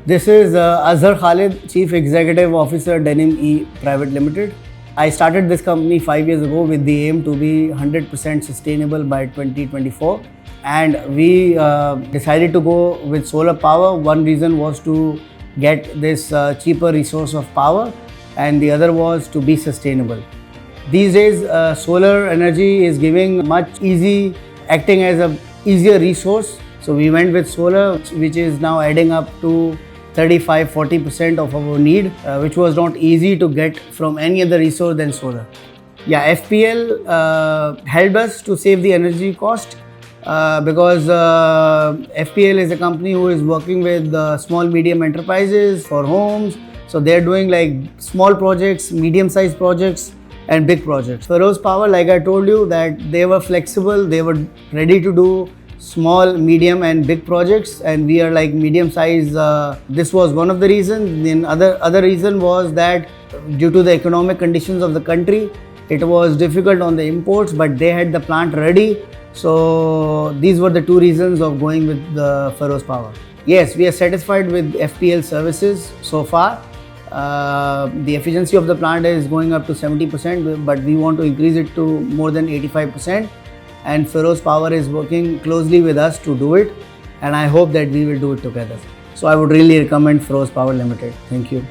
This is Azhar Khalid, Chief Executive Officer, Denim E Private Limited. I started this company 5 years ago with the aim to be 100% sustainable by 2024. And we decided to go with solar power. One reason was to get this cheaper resource of power, and the other was to be sustainable. These days, solar energy is giving much acting as a easier resource. So we went with solar, which is now adding up to 35-40% of our need, which was not easy to get from any other resource than solar. Yeah, FPL helped us to save the energy cost because FPL is a company who is working with small medium enterprises for homes. So they're doing like small projects, medium-sized projects, and big projects. Feroz Power, like I told you, that they were flexible, they were ready to do small, medium and big projects, and we are like medium size. This was one of the reasons. Then other reason was that due to the economic conditions of the country, it was difficult on the imports, but they had the plant ready. So these were the two reasons of going with the Feroz Power. Yes, we are satisfied with FPL services so far. The efficiency of the plant is going up to 70%, but we want to increase it to more than 85%. And Feroz Power is working closely with us to do it, and I hope that we will do it together. So I would really recommend Feroz Power Limited. Thank you.